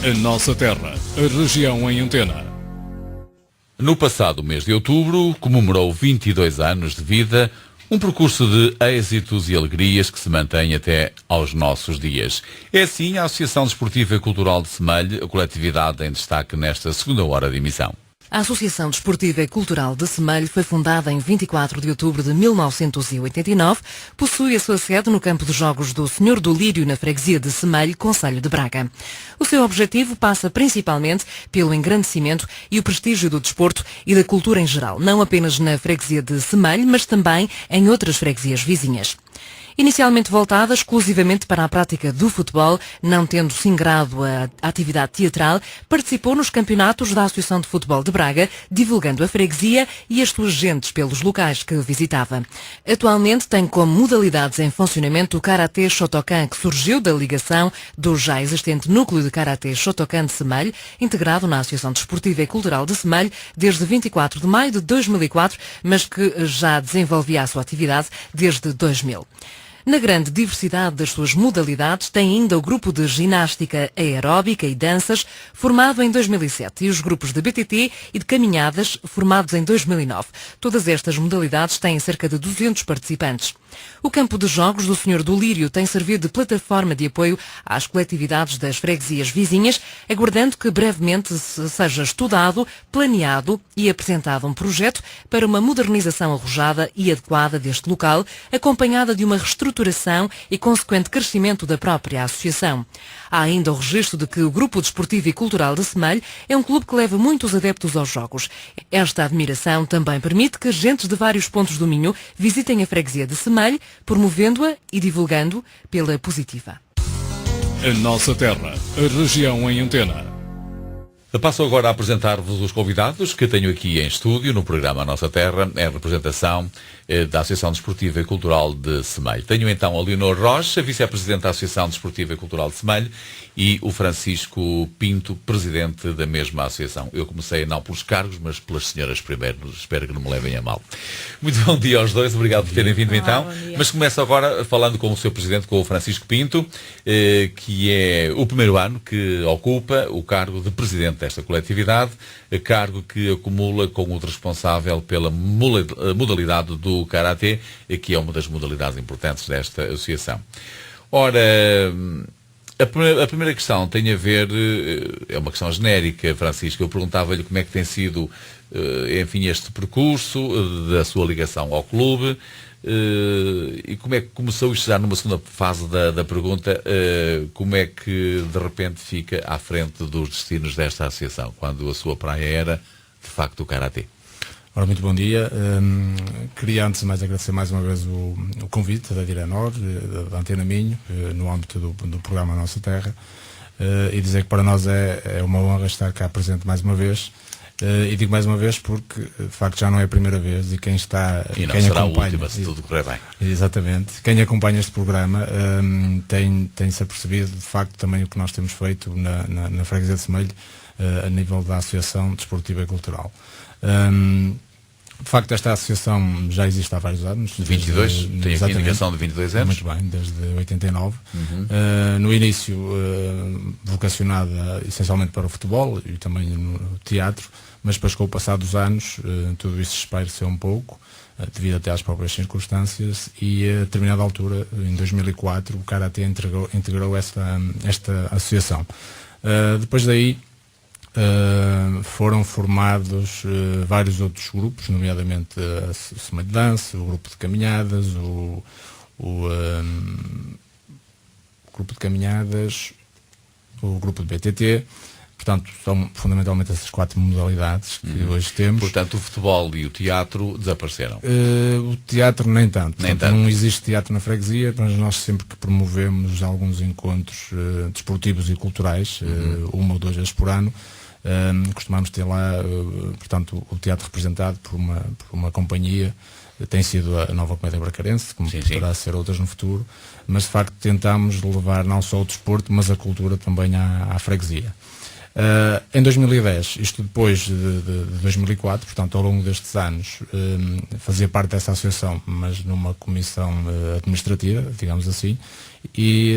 A nossa terra, a região em antena. No passado mês de outubro, comemorou 22 anos de vida, um percurso de êxitos e alegrias que se mantém até aos nossos dias. É assim a Associação Desportiva e Cultural de Semelho, a coletividade em destaque nesta segunda hora de emissão. A Associação Desportiva e Cultural de Semelho foi fundada em 24 de outubro de 1989, possui a sua sede no campo de jogos do Senhor do Lírio, na freguesia de Semelho, concelho de Braga. O seu objetivo passa principalmente pelo engrandecimento e o prestígio do desporto e da cultura em geral, não apenas na freguesia de Semelho, mas também em outras freguesias vizinhas. Inicialmente voltada exclusivamente para a prática do futebol, não tendo singrado a atividade teatral, participou nos campeonatos da Associação de Futebol de Braga, divulgando a freguesia e as suas gentes pelos locais que visitava. Atualmente tem como modalidades em funcionamento o Karatê Shotokan, que surgiu da ligação do já existente Núcleo de Karatê Shotokan de Semelho, integrado na Associação Desportiva e Cultural de Semelho desde 24 de maio de 2004, mas que já desenvolvia a sua atividade desde 2000. Na grande diversidade das suas modalidades, tem ainda o grupo de ginástica aeróbica e danças, formado em 2007, e os grupos de BTT e de caminhadas, formados em 2009. Todas estas modalidades têm cerca de 200 participantes. O campo de jogos do Senhor do Lírio tem servido de plataforma de apoio às coletividades das freguesias vizinhas, aguardando que brevemente seja estudado, planeado e apresentado um projeto para uma modernização arrojada e adequada deste local, acompanhada de uma reestruturação e consequente crescimento da própria associação. Há ainda o registro de que o Grupo Desportivo e Cultural de Semelho é um clube que leva muitos adeptos aos jogos. Esta admiração também permite que gentes de vários pontos do Minho visitem a freguesia de Semelho, promovendo-a e divulgando pela positiva. A nossa terra, a região em antena. Passo agora a apresentar-vos os convidados que tenho aqui em estúdio no programa A Nossa Terra, em representação da Associação Desportiva e Cultural de Semelho. Tenho então a Leonor Rocha, vice-presidente da Associação Desportiva e Cultural de Semelho, e o Francisco Pinto, presidente da mesma associação. Eu comecei não pelos cargos, mas pelas senhoras primeiro, espero que não me levem a mal. Muito bom dia aos dois, obrigado por terem vindo então. Mas começo agora falando com o seu presidente, com o Francisco Pinto, que é o primeiro ano que ocupa o cargo de presidente desta coletividade, cargo que acumula com o responsável pela modalidade do Karatê, que é uma das modalidades importantes desta associação. Ora, a primeira questão tem a ver, é uma questão genérica, Francisco. Eu perguntava-lhe como é que tem sido, enfim, este percurso da sua ligação ao clube, e como é que começou isto já numa segunda fase da pergunta, como é que de repente fica à frente dos destinos desta associação, quando a sua praia era, de facto, o Karatê? Ora, muito bom dia. Queria antes de mais agradecer mais uma vez o convite da Direnor, da Antena Minho, no âmbito do programa Nossa Terra, e dizer que para nós é uma honra estar cá presente mais uma vez. E digo mais uma vez porque, de facto, já não é a primeira vez, e quem está... E não quem será acompanha, a última, se tudo correr bem. Exatamente. Quem acompanha este programa tem-se apercebido, de facto, também o que nós temos feito na freguesia de Semelho, a nível da Associação Desportiva e Cultural. De facto, esta associação já existe há vários anos. 22, tem aqui a indicação de 22 anos. Muito bem, desde 89. No início, vocacionada essencialmente para o futebol e também no teatro, mas depois, com o passar dos anos, tudo isso se espaireceu um pouco, devido até às próprias circunstâncias, e a determinada altura, em 2004, o Karatê integrou esta associação. Depois daí, foram formados vários outros grupos, nomeadamente a Semelho de Dança, o grupo de caminhadas, o grupo de caminhadas, o grupo de BTT. Portanto, são fundamentalmente essas 4 modalidades que hoje temos. Portanto, o futebol e o teatro desapareceram. O teatro nem tanto. Nem tanto. Não existe teatro na freguesia, mas nós sempre que promovemos alguns encontros desportivos e culturais, uma ou 2 vezes por ano, costumamos ter lá, portanto, o teatro representado por uma companhia. Tem sido a Nova Comédia Bracarense, como poderá ser outras no futuro, mas de facto tentamos levar não só o desporto, mas a cultura também à freguesia. Em 2010, isto depois de 2004, portanto ao longo destes anos, fazia parte dessa associação, mas numa comissão administrativa, digamos assim, e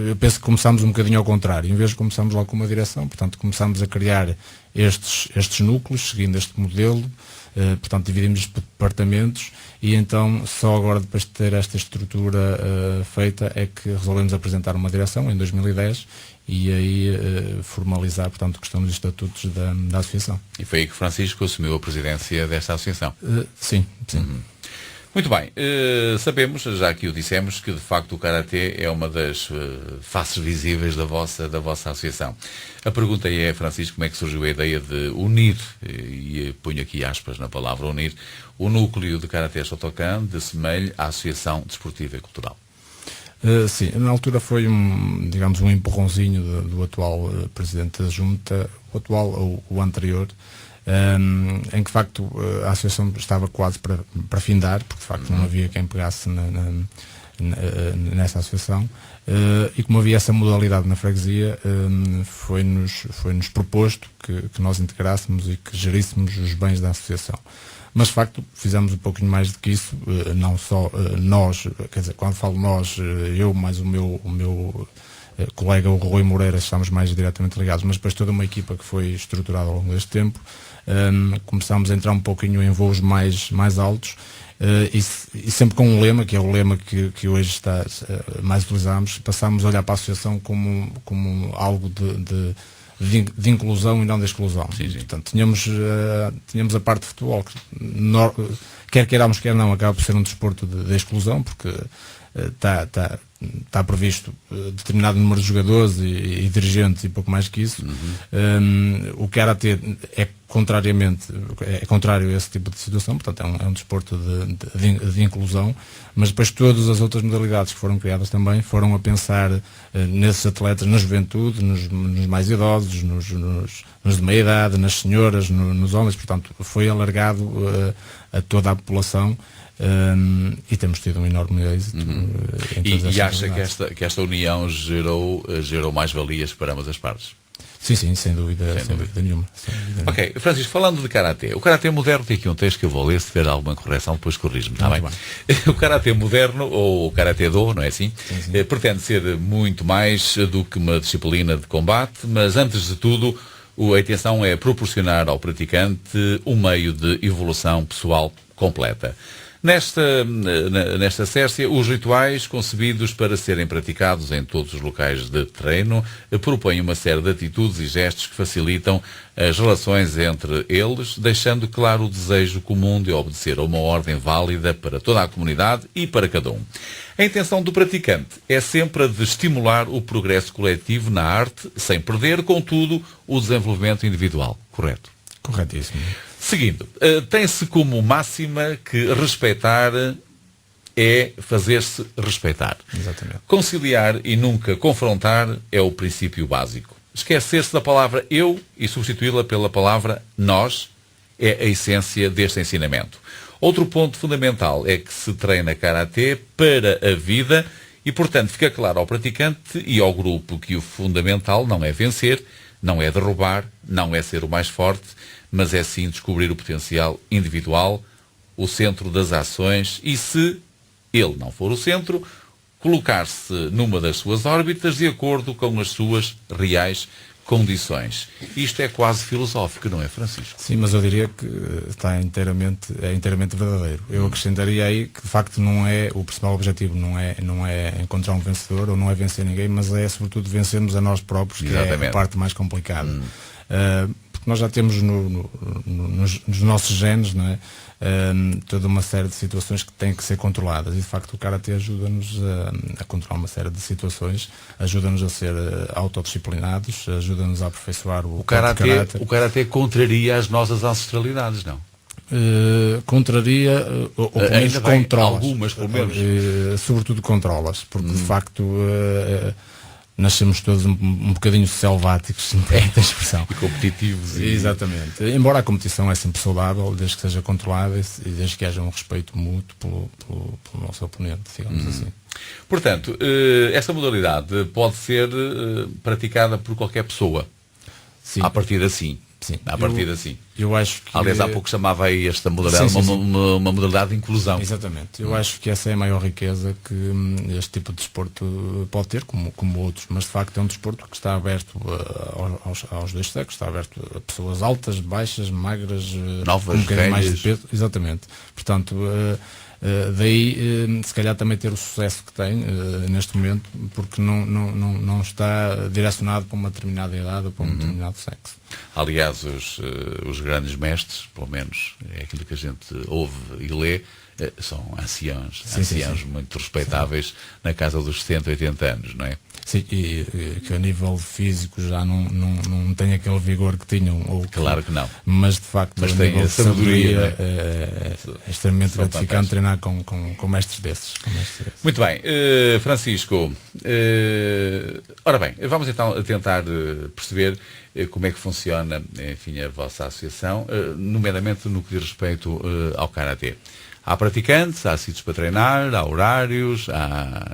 eu penso que começámos um bocadinho ao contrário. Em vez de começarmos logo com uma direção, portanto começámos a criar estes núcleos, seguindo este modelo, portanto dividimos por departamentos, e então só agora, depois de ter esta estrutura feita, é que resolvemos apresentar uma direção em 2010 e aí formalizar, portanto, a questão dos estatutos da associação. E foi aí que Francisco assumiu a presidência desta associação. Sim. Muito bem, sabemos, já que o dissemos, que de facto o Karatê é uma das faces visíveis da vossa associação. A pergunta é, Francisco, como é que surgiu a ideia de unir, e ponho aqui aspas na palavra unir, o núcleo de Karatê Shotokan de Semelho à Associação Desportiva e Cultural? Sim, na altura foi digamos, um empurrãozinho do atual presidente da Junta, o atual ou o anterior, em que de facto a associação estava quase para findar, porque de facto não havia quem pegasse nessa associação, e como havia essa modalidade na freguesia, foi-nos proposto que nós integrássemos e que geríssemos os bens da associação. Mas de facto fizemos um pouquinho mais do que isso, não só nós, quer dizer, quando falo nós, eu mais o meu colega, o Rui Moreira, estamos mais diretamente ligados, mas depois toda uma equipa que foi estruturada ao longo deste tempo. Começámos a entrar um pouquinho em voos mais altos, e sempre com um lema, que é o lema que hoje mais utilizamos. Passámos a olhar para a associação como algo de inclusão e não de exclusão. Sim. Portanto, tínhamos a parte de futebol, que quer queiramos, quer não, acaba por ser um desporto de exclusão, porque está previsto determinado número de jogadores e dirigentes e pouco mais que isso. O Karatê é contrário a esse tipo de situação, portanto é um desporto de inclusão, mas depois todas as outras modalidades que foram criadas também foram a pensar nesses atletas, na juventude, nos mais idosos, nos de meia idade, nas senhoras, nos homens, portanto foi alargado a toda a população. E temos tido um enorme êxito. E acha que esta união gerou mais valias para ambas as partes? Sim, sem dúvida nenhuma. Ok, Francisco, falando de Karatê, o Karatê moderno, tem aqui um texto que eu vou ler, se tiver alguma correção depois corrijo-me, está bem? O Karatê moderno, ou o Karatê-do, não é assim? Sim. Pretende ser muito mais do que uma disciplina de combate, mas antes de tudo a intenção é proporcionar ao praticante um meio de evolução pessoal completa. Nesta sércia, os rituais concebidos para serem praticados em todos os locais de treino propõem uma série de atitudes e gestos que facilitam as relações entre eles, deixando claro o desejo comum de obedecer a uma ordem válida para toda a comunidade e para cada um. A intenção do praticante é sempre a de estimular o progresso coletivo na arte, sem perder, contudo, o desenvolvimento individual. Correto? Corretíssimo. Seguindo, tem-se como máxima que respeitar é fazer-se respeitar. Exatamente. Conciliar e nunca confrontar é o princípio básico. Esquecer-se da palavra eu e substituí-la pela palavra nós é a essência deste ensinamento. Outro ponto fundamental é que se treina Karatê para a vida e, portanto, fica claro ao praticante e ao grupo que o fundamental não é vencer, não é derrubar, não é ser o mais forte, mas é sim descobrir o potencial individual, o centro das ações e, se ele não for o centro, colocar-se numa das suas órbitas de acordo com as suas reais condições. Isto é quase filosófico, não é, Francisco? Sim, mas eu diria que é inteiramente verdadeiro. Eu acrescentaria aí que de facto não é o principal objetivo, não é encontrar um vencedor ou não é vencer ninguém, mas é sobretudo vencermos a nós próprios, que é a parte mais complicada. Porque nós já temos nos nossos genes, não é? Toda uma série de situações que têm que ser controladas, e de facto o Karatê ajuda-nos a controlar uma série de situações, ajuda-nos a ser autodisciplinados, ajuda-nos a aperfeiçoar o caráter. O Karatê contraria as nossas ancestralidades, não? Contraria, ou pelo menos controla algumas, pelo menos. Sobretudo controlas, porque de facto nascemos todos um bocadinho selváticos, se me permite a expressão. E competitivos. Exatamente. Embora a competição é sempre saudável, desde que seja controlada e desde que haja um respeito mútuo pelo nosso oponente, digamos assim. Portanto, essa modalidade pode ser praticada por qualquer pessoa. Sim. À partida sim. Sim. À partida sim. Eu acho que... Aliás, há pouco chamava aí esta modalidade uma modalidade de inclusão. Exatamente. Eu acho que essa é a maior riqueza que este tipo de desporto pode ter, como outros. Mas, de facto, é um desporto que está aberto aos dois sexos, está aberto a pessoas altas, baixas, magras, novas, com um bocadinho mais de velhas. peso. Exatamente. Portanto, daí, se calhar, também ter o sucesso que tem neste momento, porque não está direcionado para uma determinada idade ou para um determinado sexo. Aliás, os grandes mestres, pelo menos é aquilo que a gente ouve e lê, são anciãos, Sim. muito respeitáveis, na casa dos 70, 80 anos, não é? Sim, e que a nível físico já não tem aquele vigor que tinham. Claro que não. Mas de facto, Mas a tem nível a de sabedoria, é extremamente São gratificante fantásticos. treinar com mestres desses. Muito bem, Francisco, ora bem, vamos então tentar perceber como é que funciona, enfim, a vossa associação, nomeadamente no que diz respeito ao Karatê. Há praticantes, há sítios para treinar, há horários,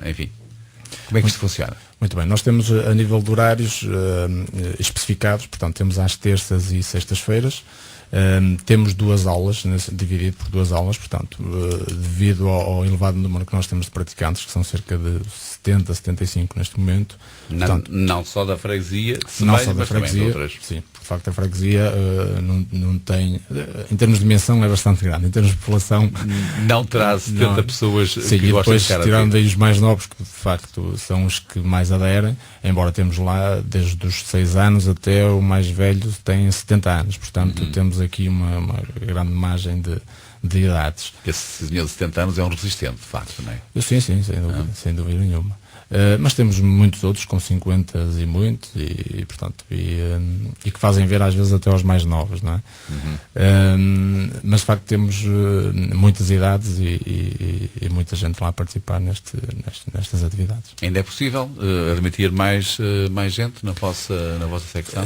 enfim, como é que isto funciona? Muito bem, nós temos a nível de horários especificados, portanto temos às terças e sextas-feiras. Temos 2 aulas, dividido por 2 aulas, portanto, devido ao elevado número que nós temos de praticantes, que são cerca de 70, 75 neste momento. Portanto, Não só da freguesia, não só da mas também de freguesia, outras. sim, por facto a freguesia não tem, em termos de dimensão é bastante grande, em termos de população Não terá 70 não. pessoas Sim, que e gostam depois de Karatê. tirando daí os mais novos, que de facto são os que mais aderem, embora temos lá desde os 6 anos até o mais velho tem 70 anos, portanto temos aqui uma grande margem de idades. Esse senhor de 70 anos é um resistente, de facto, não é? Sim, sem dúvida nenhuma. Mas temos muitos outros com 50 e muitos portanto, e que fazem ver às vezes até aos mais novos, não é? Mas de facto temos muitas idades e muita gente lá a participar nestas atividades. Ainda é possível admitir mais gente na vossa secção?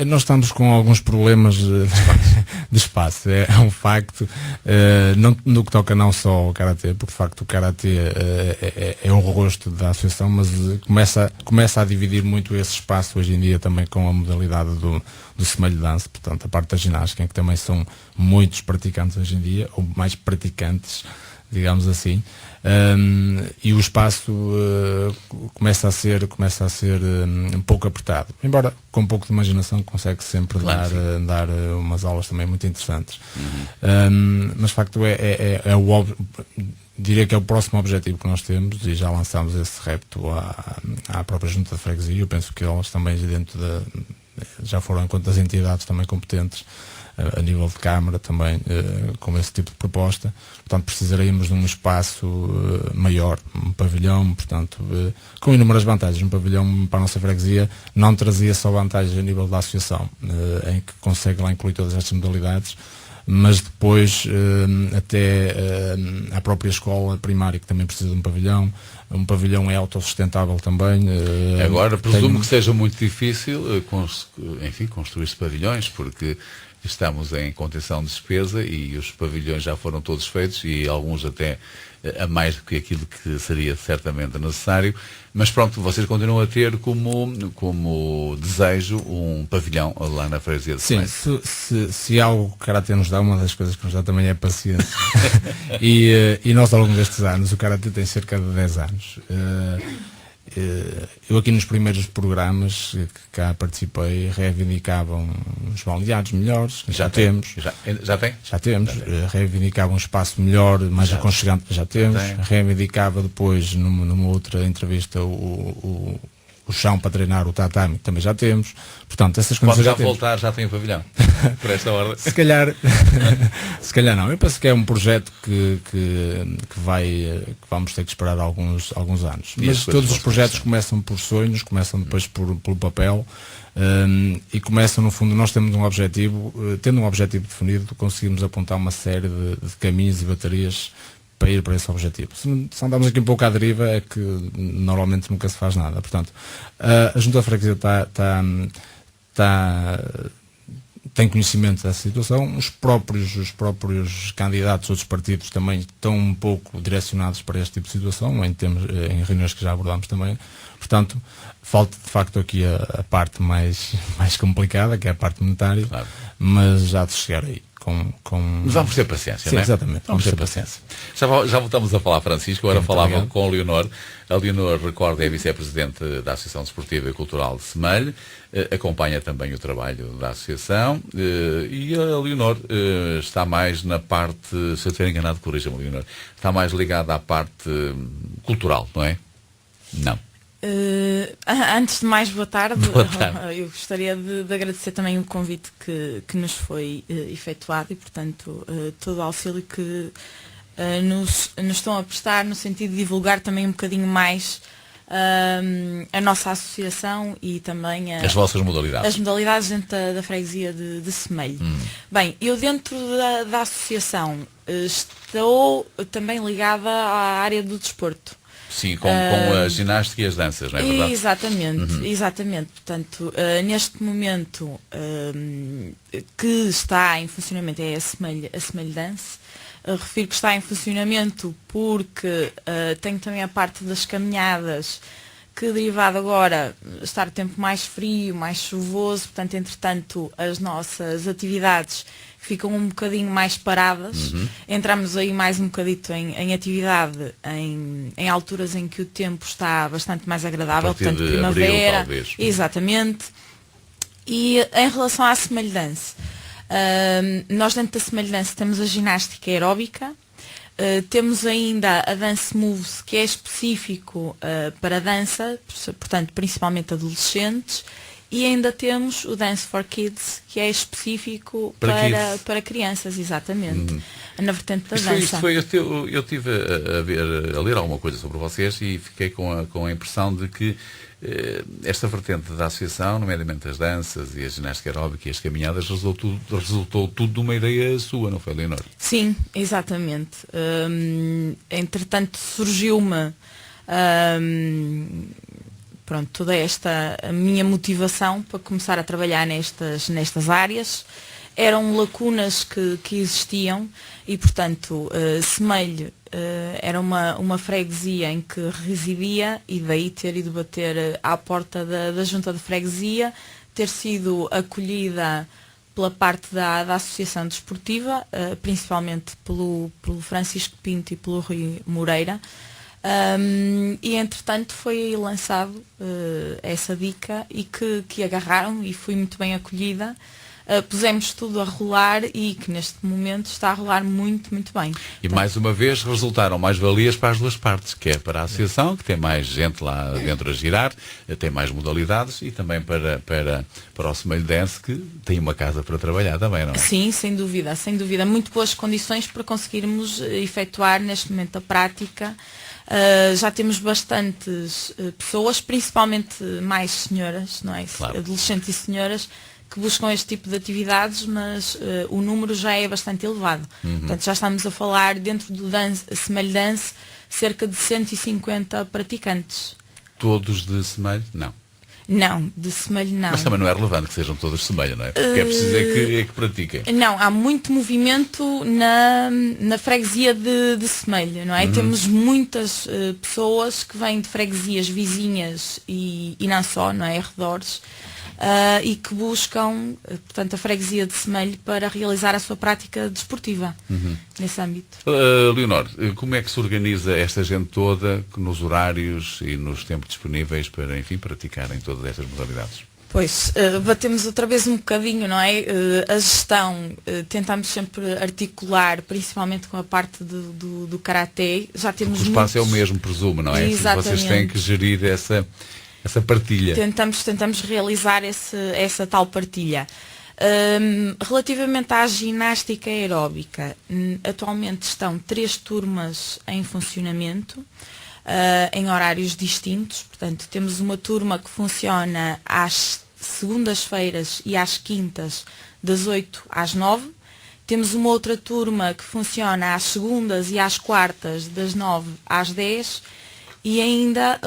Nós estamos com alguns problemas de espaço, é um facto, no que toca não só ao Karatê, porque de facto o Karatê é o rosto da associação, mas começa a dividir muito esse espaço hoje em dia também com a modalidade do semelho dance, portanto a parte da ginástica, em que também são muitos praticantes hoje em dia, ou mais praticantes, digamos assim, e o espaço começa a ser um pouco apertado, embora com um pouco de imaginação consegue sempre dar umas aulas também muito interessantes. Mas de facto diria que é o próximo objetivo que nós temos, e já lançámos esse repto à própria junta de freguesia. Eu penso que elas também já foram enquanto as entidades também competentes a nível de Câmara também com esse tipo de proposta. Portanto, precisaríamos de um espaço maior, um pavilhão, portanto, com inúmeras vantagens. Um pavilhão para a nossa freguesia não trazia só vantagens a nível da associação, em que consegue lá incluir todas estas modalidades, mas depois até a própria escola primária, que também precisa de um pavilhão é autossustentável também. Agora, presumo que seja muito difícil construir-se pavilhões, porque estamos em contenção de despesa e os pavilhões já foram todos feitos, e alguns até a mais do que aquilo que seria certamente necessário, mas pronto, vocês continuam a ter como desejo um pavilhão lá na freguesia de Semelho. Sim, se algo que o Karatê nos dá, uma das coisas que nos dá também é paciência. e nós, ao longo destes anos, o Karatê tem cerca de 10 anos. Eu aqui nos primeiros programas que cá participei reivindicava uns balneários melhores, já temos. Já tem? Já temos. Reivindicava um espaço melhor, mais aconchegante, já temos. Reivindicava depois, numa outra entrevista, o chão para treinar, o tatame, também já temos. Portanto, essas coisas Pode já temos. voltar, já tem o pavilhão. Por esta ordem. Se calhar não. Eu penso que é um projeto que vamos ter que esperar alguns anos. Mas todos os projetos começam por sonhos, começam depois pelo papel, e começam, no fundo, nós temos um objetivo, tendo um objetivo definido, conseguimos apontar uma série de caminhos e baterias para ir para esse objetivo. Se andamos aqui um pouco à deriva, é que normalmente nunca se faz nada. Portanto, a Junta de Freguesia tem conhecimento dessa situação. Os próprios candidatos, outros partidos também estão um pouco direcionados para este tipo de situação, em reuniões que já abordámos também. Portanto, falta de facto aqui a parte mais complicada, que é a parte monetária, claro. Mas já de chegar aí. Mas vamos ter paciência, sim, não é? Exatamente, vamos ter paciência. Já voltamos a falar, Francisco, agora falava com a Leonor. A Leonor, recorda, é vice-presidente da Associação Desportiva e Cultural de Semelho, acompanha também o trabalho da Associação, e a Leonor está mais na parte, se eu estiver enganado, corrija-me, Leonor, está mais ligada à parte cultural, não é? Não. Antes de mais, boa tarde. Boa tarde. Eu gostaria de agradecer também o convite que nos foi efetuado e, portanto, todo o auxílio que nos estão a prestar no sentido de divulgar também um bocadinho mais a nossa associação e também as vossas modalidades. As modalidades dentro da freguesia de Semelho. Bem, eu dentro da associação estou também ligada à área do desporto. Sim, com a ginástica e as danças, não é verdade? Exatamente. Portanto, neste momento que está em funcionamento é a Semelho Dance. Refiro que está em funcionamento porque tenho também a parte das caminhadas, que derivado agora estar o tempo mais frio, mais chuvoso, portanto, entretanto, as nossas atividades ficam um bocadinho mais paradas. Entramos aí mais um bocadito em atividade em alturas em que o tempo está bastante mais agradável, portanto, primavera. Abril, talvez. Exatamente. E em relação à semelhança, nós dentro da semelhança temos a ginástica aeróbica, temos ainda a Dance Moves, que é específico para dança, portanto, principalmente adolescentes. E ainda temos o Dance for Kids, que é específico para crianças, exatamente, na vertente da dança. Eu estive a ler alguma coisa sobre vocês e fiquei com a impressão de que esta vertente da associação, nomeadamente as danças e a ginástica aeróbica e as caminhadas, resultou tudo de uma ideia sua, não foi, Leonor? Sim, exatamente. Entretanto, surgiu-me toda esta a minha motivação para começar a trabalhar nestas áreas. Eram lacunas que existiam e, portanto, Semelho era uma freguesia em que residia, e daí ter ido bater à porta da junta de freguesia, ter sido acolhida pela parte da Associação Desportiva, principalmente pelo Francisco Pinto e pelo Rui Moreira. E entretanto foi lançado essa dica e que agarraram, e fui muito bem acolhida. Pusemos tudo a rolar e que neste momento está a rolar muito, muito bem. E mais uma vez resultaram mais-valias para as duas partes, que é para a associação, que tem mais gente lá dentro a girar, tem mais modalidades, e também para o Semelho Dance, que tem uma casa para trabalhar também, não é? Sim, sem dúvida. Muito boas condições para conseguirmos efetuar neste momento a prática. Já temos bastantes pessoas, principalmente mais senhoras, não é? Claro. Adolescentes e senhoras, que buscam este tipo de atividades, mas o número já é bastante elevado. Portanto, já estamos a falar, dentro do Semelho Dance, cerca de 150 praticantes. Todos de Semelho? Não. Não, de Semelho não. Mas também não é relevante que sejam todos de Semelho, não é? Porque é preciso é que pratiquem. Não, há muito movimento na freguesia de Semelho, não é? Temos muitas pessoas que vêm de freguesias vizinhas e não só, não é? Arredores. E que buscam, portanto, a freguesia de Semelho para realizar a sua prática desportiva nesse âmbito. Leonor, como é que se organiza esta gente toda nos horários e nos tempos disponíveis para, enfim, praticarem todas estas modalidades? Pois, batemos outra vez um bocadinho, não é? A gestão, tentamos sempre articular, principalmente com a parte do Karaté. Já temos o espaço é o mesmo, presumo, não é? Exatamente. Vocês têm que gerir essa partilha. Tentamos realizar essa tal partilha. Relativamente à ginástica aeróbica, atualmente estão 3 turmas em funcionamento, em horários distintos. Portanto, temos uma turma que funciona às segundas-feiras e às quintas, das 8 às 9. Temos uma outra turma que funciona às segundas e às quartas, das 9 às 10. E ainda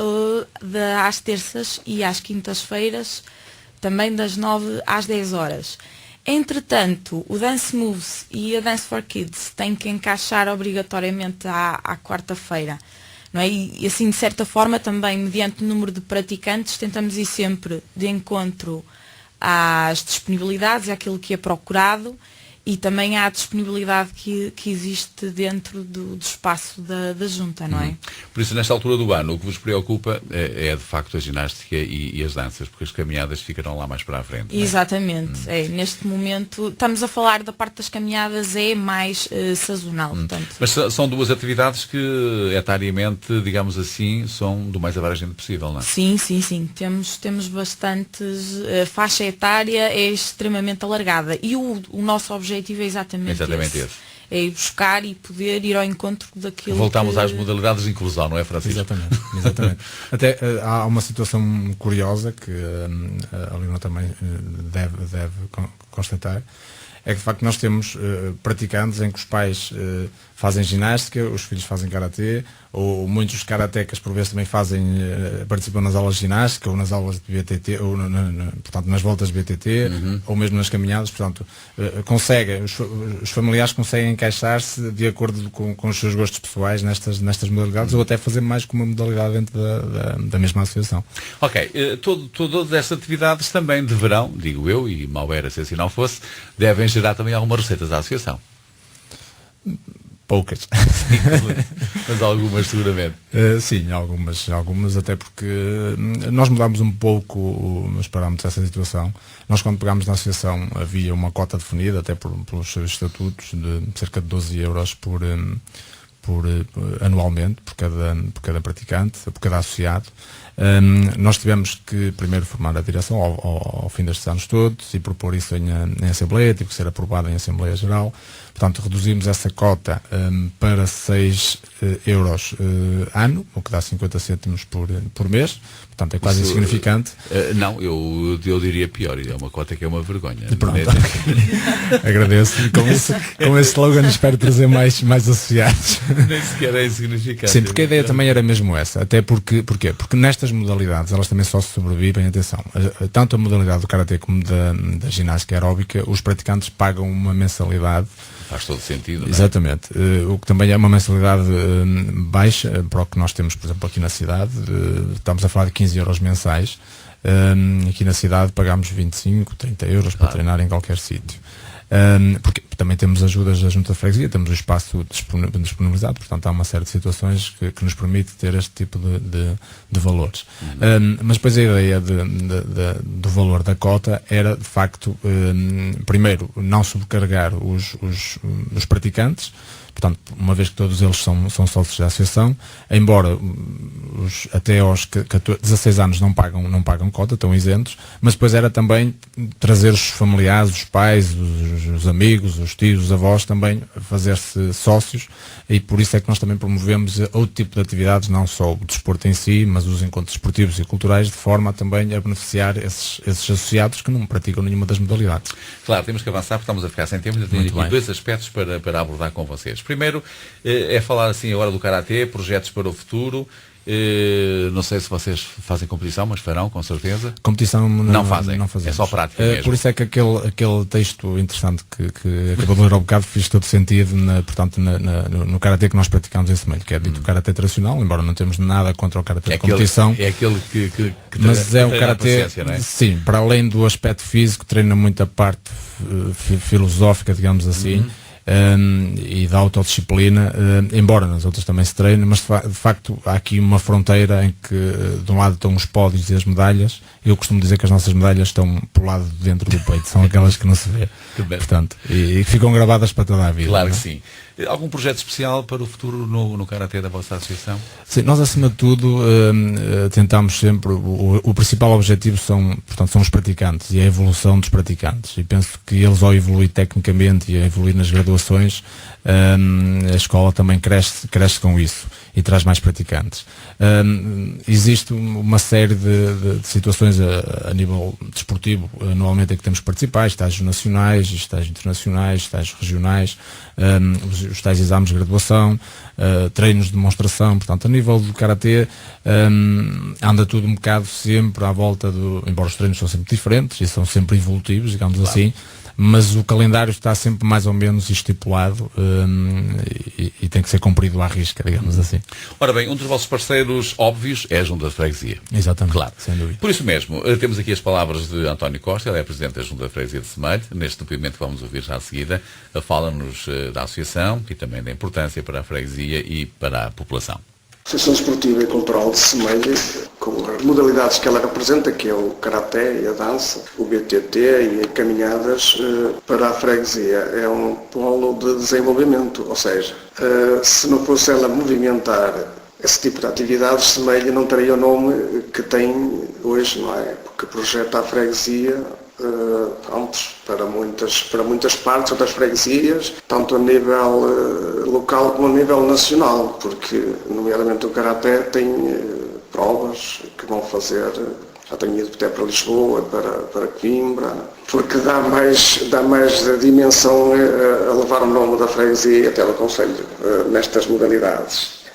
às terças e às quintas-feiras, também das 9 às 10 horas. Entretanto, o Dance Moves e a Dance for Kids têm que encaixar obrigatoriamente à quarta-feira. Não é? E assim, de certa forma, também, mediante o número de praticantes, tentamos ir sempre de encontro às disponibilidades, àquilo que é procurado e também à disponibilidade que existe dentro do espaço da junta, não é? Por isso, nesta altura do ano, o que vos preocupa é de facto a ginástica e as danças, porque as caminhadas ficarão lá mais para a frente. Exatamente. Neste momento, estamos a falar da parte das caminhadas, é mais sazonal. Portanto. Mas são duas atividades que, etariamente, digamos assim, são do mais abrangente possível, não é? Sim. Temos bastantes. A faixa etária é extremamente alargada e o nosso objetivo é exatamente esse. É ir buscar e poder ir ao encontro daquilo. Voltamos às modalidades de inclusão, não é, Francisco? Exatamente. Até há uma situação curiosa que a Leonor também deve constatar, é que de facto nós temos praticantes em que os pais fazem ginástica, os filhos fazem karatê, ou muitos karatecas por vezes também participam nas aulas de ginástica, ou nas aulas de BTT, ou portanto nas voltas de BTT, ou mesmo nas caminhadas, portanto os familiares conseguem encaixar-se de acordo com os seus gostos pessoais nestas modalidades, ou até fazer mais com uma modalidade dentro da mesma associação. Ok, todas estas atividades também deverão, digo eu, e mal era se assim não fosse, devem gerar também algumas receitas à associação. Poucas. Mas algumas seguramente. Sim, algumas, até porque nós mudámos um pouco os parâmetros dessa situação. Nós, quando pegámos na associação, havia uma cota definida, até pelos seus estatutos, de cerca de 12 euros anualmente, por cada praticante, por cada associado. Nós tivemos que primeiro formar a direção ao fim destes anos todos e propor isso em Assembleia, teve que ser aprovado em Assembleia Geral. Portanto, reduzimos essa cota para 6 euros ano, o que dá 50 cêntimos por mês. Portanto, é quase insignificante. Não, eu diria pior, é uma cota que é uma vergonha. Pronto. Agradeço. E com esse slogan espero trazer mais associados. Nem sequer é insignificante. Sim, porque a ideia também era mesmo essa. Até porque nestas modalidades, elas também só se sobrevivem, atenção, tanto a modalidade do karatê como da ginástica aeróbica, os praticantes pagam uma mensalidade. Faz todo sentido, não é? Exatamente. O que também é uma mensalidade baixa para o que nós temos, por exemplo, aqui na cidade. Estamos a falar de 15 euros mensais. Aqui na cidade pagamos 25, 30 euros para treinar em qualquer sítio. Porque também temos ajudas da Junta de Freguesia, temos o espaço disponibilizado, portanto há uma série de situações que nos permite ter este tipo de valores. Mas depois a ideia do valor da cota era, de facto, primeiro, não sobrecarregar os praticantes. Portanto, uma vez que todos eles são sócios da associação, embora até aos 16 anos não pagam cota, estão isentos, mas depois era também trazer os familiares, os pais, os amigos, os tios, os avós também fazer-se sócios, e por isso é que nós também promovemos outro tipo de atividades, não só o desporto em si, mas os encontros esportivos e culturais, de forma também a beneficiar esses associados que não praticam nenhuma das modalidades. Claro, temos que avançar porque estamos a ficar sem tempo. Eu tenho aqui dois aspectos para abordar com vocês. Primeiro, é falar assim agora do karatê, projetos para o futuro. Não sei se vocês fazem competição, mas farão, com certeza. Competição não fazem. Não fazemos. É só prática mesmo. Por isso é que aquele texto interessante que acabou de ler ao bocado fez todo sentido, portanto, no karatê que nós praticamos em Semelho, que é dito karatê tradicional, embora não temos nada contra o karatê de competição. É aquele que mas é o karatê, não é? Sim, para além do aspecto físico, treina muito a parte filosófica, digamos assim. E da autodisciplina, embora nas outras também se treine, mas de facto há aqui uma fronteira em que de um lado estão os pódios e as medalhas. Eu costumo dizer que as nossas medalhas estão pelo lado de dentro do peito, são aquelas que não se vê, portanto, e ficam gravadas para toda a vida. Claro não é? que sim. Algum projeto especial para o futuro no karatê da vossa associação? Sim, nós acima de tudo tentamos sempre, o principal objetivo são os praticantes e a evolução dos praticantes, e penso que eles, ao evoluir tecnicamente e a evoluir nas graduações, a escola também cresce com isso e traz mais praticantes. Existe uma série de situações a nível desportivo, anualmente é que temos que participar, estágios nacionais, estágios internacionais, estágios regionais, os tais exames de graduação, treinos de demonstração. Portanto, a nível do karatê anda tudo um bocado sempre à volta embora os treinos são sempre diferentes e são sempre evolutivos, digamos assim, mas o calendário está sempre mais ou menos estipulado e tem que ser cumprido à risca, digamos assim. Ora bem, um dos vossos parceiros óbvios é a Junta de Freguesia. Exatamente, claro. Sem dúvida. Por isso mesmo, temos aqui as palavras de António Costa, ele é Presidente da Junta de Freguesia de Semelho. Neste depoimento que vamos ouvir já a seguida, fala-nos da Associação e também da importância para a Freguesia e para a população. A Associação Desportiva e Cultural de Semelho, com as modalidades que ela representa, que é o karaté e a dança, o BTT e caminhadas para a freguesia, é um polo de desenvolvimento, ou seja, se não fosse ela movimentar esse tipo de atividades, Semelho não teria o nome que tem hoje, não é? Porque projeta a freguesia para muitas partes, outras freguesias, tanto a nível local como a nível nacional, porque nomeadamente o karaté tem provas que vão fazer, já tenho ido até para Lisboa, para Coimbra, porque dá mais dimensão a levar o nome da freguesia e até do concelho nestas modalidades.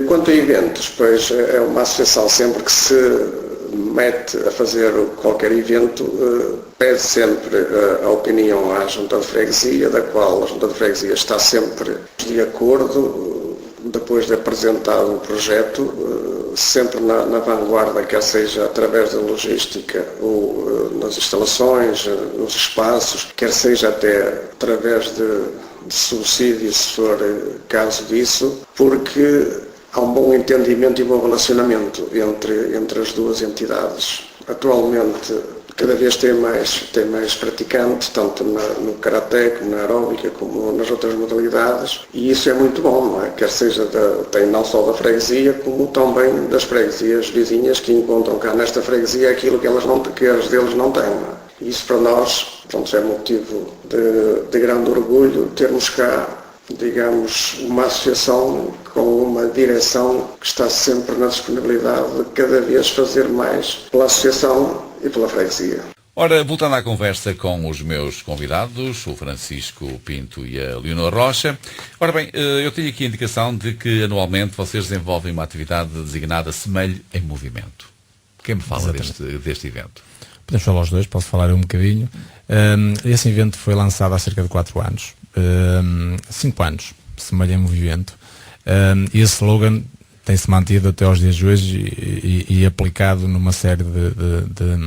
Quanto a eventos, pois é uma associação sempre que se mete a fazer qualquer evento, pede sempre a opinião à Junta de Freguesia, da qual a Junta de Freguesia está sempre de acordo, depois de apresentado o projeto, sempre na vanguarda, quer seja através da logística ou nas instalações, nos espaços, quer seja até através de subsídios, se for caso disso, porque há um bom entendimento e bom relacionamento entre as duas entidades. Atualmente, cada vez tem mais praticantes, tanto no karaté, como na aeróbica, como nas outras modalidades, e isso é muito bom, não é? Quer seja tem não só da freguesia, como também das freguesias vizinhas que encontram cá nesta freguesia aquilo que as deles não têm. Não é? E isso para nós, é motivo de grande orgulho termos cá, digamos, uma associação com uma direção que está sempre na disponibilidade de cada vez fazer mais pela associação e pela freguesia. Ora, voltando à conversa com os meus convidados, o Francisco Pinto e a Leonor Rocha. Ora bem, eu tenho aqui a indicação de que anualmente vocês desenvolvem uma atividade designada Semelho em Movimento. Quem me fala deste evento? Podemos falar os dois, posso falar um bocadinho. Esse evento foi lançado há cerca de 4 anos. 5 anos, Semelho em Movimento. E esse slogan tem-se mantido até aos dias de hoje e aplicado numa série de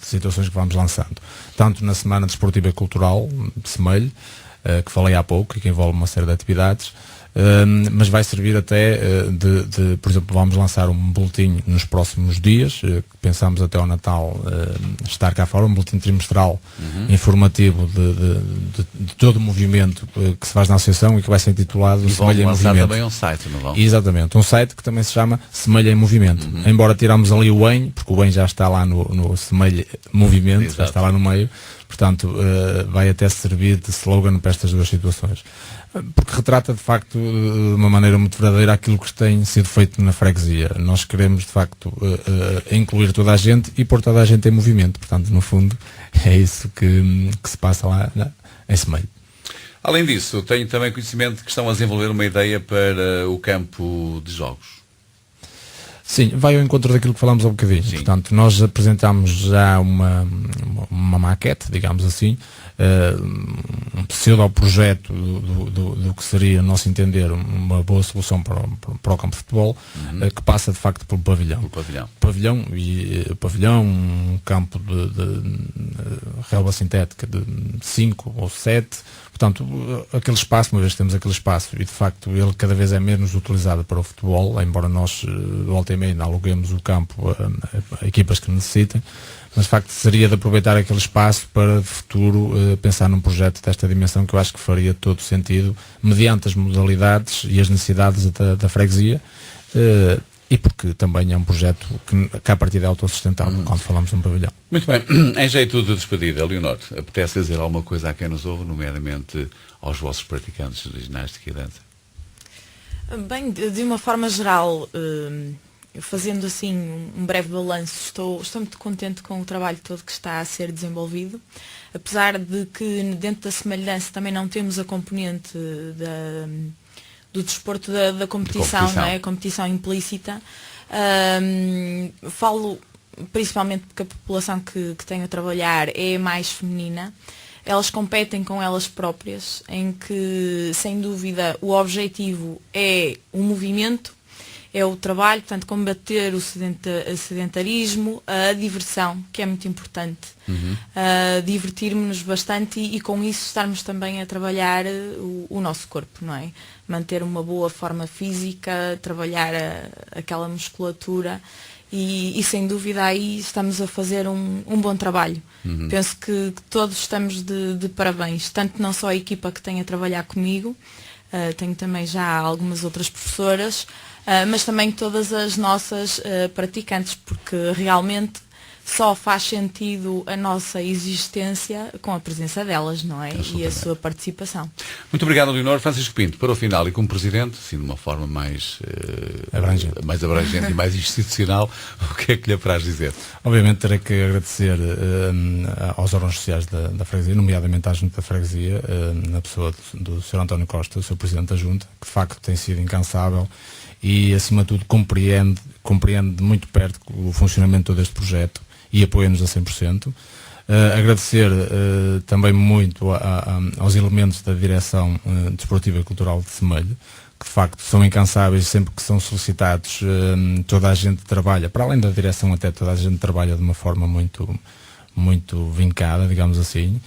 situações que vamos lançando. Tanto na Semana Desportiva e Cultural de Semelho, que falei há pouco e que envolve uma série de atividades, mas vai servir até por exemplo, vamos lançar um boletim nos próximos dias, pensamos até ao Natal estar cá fora, um boletim trimestral informativo de todo o movimento que se faz na associação e que vai ser intitulado Semelho em Movimento. E vão lançar também um site, não vão? Exatamente, um site que também se chama Semelho em Movimento. Embora tiramos ali o EM, porque o EM já está lá no Semelho Movimento, exato, já está lá no meio, portanto vai até servir de slogan para estas duas situações. Porque retrata de facto de uma maneira muito verdadeira aquilo que tem sido feito na freguesia. Nós queremos de facto incluir toda a gente e pôr toda a gente em movimento. Portanto, no fundo, é isso que se passa lá em Semelho. Além disso, tenho também conhecimento que estão a desenvolver uma ideia para o campo de jogos. Sim, vai ao encontro daquilo que falámos há bocadinho. Sim. Portanto, nós apresentámos já uma maquete, digamos assim, um pseudo-projeto do que seria, a nosso entender, uma boa solução para o campo de futebol, que passa de facto pelo pavilhão. Pavilhão, um campo de relva sintética de 5 ou 7, portanto, aquele espaço, uma vez que temos aquele espaço, e de facto ele cada vez é menos utilizado para o futebol, embora nós volta e meia ainda aluguemos o campo a equipas que necessitem, mas de facto seria de aproveitar aquele espaço para de futuro pensar num projeto desta dimensão que eu acho que faria todo sentido, mediante as modalidades e as necessidades da freguesia, e porque também é um projeto que a partir é autossustentável quando falamos de um pavilhão. Muito bem, em jeito de despedida, Leonor, apetece dizer alguma coisa a quem nos ouve, nomeadamente aos vossos praticantes de ginástica e dança? Bem, de uma forma geral, fazendo assim um breve balanço, estou muito contente com o trabalho todo que está a ser desenvolvido, apesar de que dentro da semelhança também não temos a componente do desporto da competição, não é? A competição implícita. Falo principalmente porque a população que tenho a trabalhar é mais feminina elas competem com elas próprias, em que, sem dúvida, o objetivo é o movimento, é o trabalho, portanto, combater o sedentarismo, a diversão, que é muito importante. Divertirmos-nos bastante e com isso estarmos também a trabalhar o nosso corpo, não é? Manter uma boa forma física, trabalhar aquela musculatura e sem dúvida aí estamos a fazer um bom trabalho. Penso que todos estamos de parabéns, tanto não só a equipa que tem a trabalhar comigo, tenho também já algumas outras professoras, mas também todas as nossas praticantes, porque realmente só faz sentido a nossa existência com a presença delas, não é? E a sua participação. Muito obrigado, Leonor. Francisco Pinto, para o final e como Presidente, assim de uma forma mais abrangente e mais institucional, o que é que lhe apraz dizer? Obviamente terei que agradecer aos órgãos sociais da Freguesia, nomeadamente à Junta da Freguesia, na pessoa do Sr. António Costa, o Sr. Presidente da Junta, que de facto tem sido incansável e acima de tudo compreende muito perto o funcionamento de todo este projeto e apoia-nos a 100%. Agradecer também muito aos elementos da Direção Desportiva e Cultural de Semelho, que de facto são incansáveis, sempre que são solicitados, toda a gente trabalha, para além da direção até toda a gente trabalha de uma forma muito vincada, digamos assim.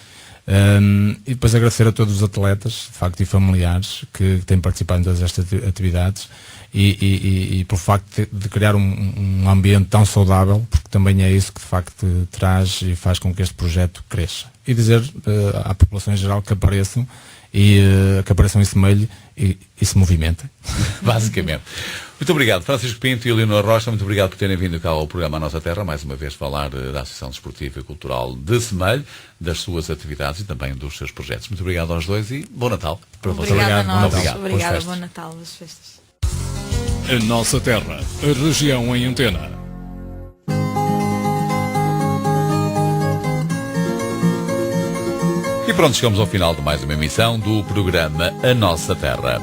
E depois agradecer a todos os atletas, de facto, e familiares que têm participado em todas estas atividades e pelo facto de criar um ambiente tão saudável, porque também é isso que de facto traz e faz com que este projeto cresça. E dizer à população em geral que apareçam em Semelho e se movimentem. Basicamente. Muito obrigado, Francisco Pinto e Leonor Rocha, muito obrigado por terem vindo cá ao programa A Nossa Terra, mais uma vez falar da Associação Desportiva e Cultural de Semelho, das suas atividades e também dos seus projetos. Muito obrigado aos dois e bom Natal para vocês. Obrigada, bom Natal, boas festas. A Nossa Terra, a região em antena. E pronto, chegamos ao final de mais uma emissão do programa A Nossa Terra.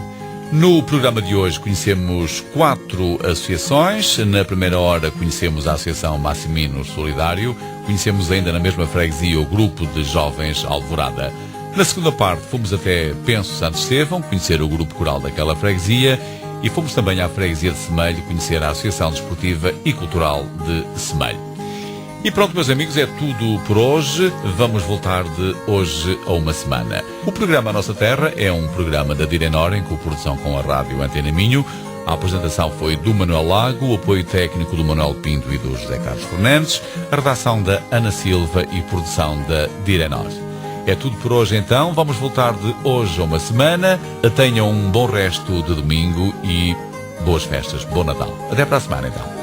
No programa de hoje conhecemos 4 associações. Na primeira hora conhecemos a Associação Massimino Solidário. Conhecemos ainda na mesma freguesia o Grupo de Jovens Alvorada. Na segunda parte fomos até Penso Santo Estevão, conhecer o grupo coral daquela freguesia. E fomos também à freguesia de Semelho conhecer a Associação Desportiva e Cultural de Semelho. E pronto, meus amigos, é tudo por hoje. Vamos voltar de hoje a uma semana. O programa A Nossa Terra é um programa da Direnor em coprodução com a Rádio Antena Minho. A apresentação foi do Manuel Lago, o apoio técnico do Manuel Pinto e do José Carlos Fernandes, a redação da Ana Silva e produção da Direnor. É tudo por hoje então, vamos voltar de hoje a uma semana. Tenham um bom resto de domingo e boas festas, bom Natal. Até para a semana então.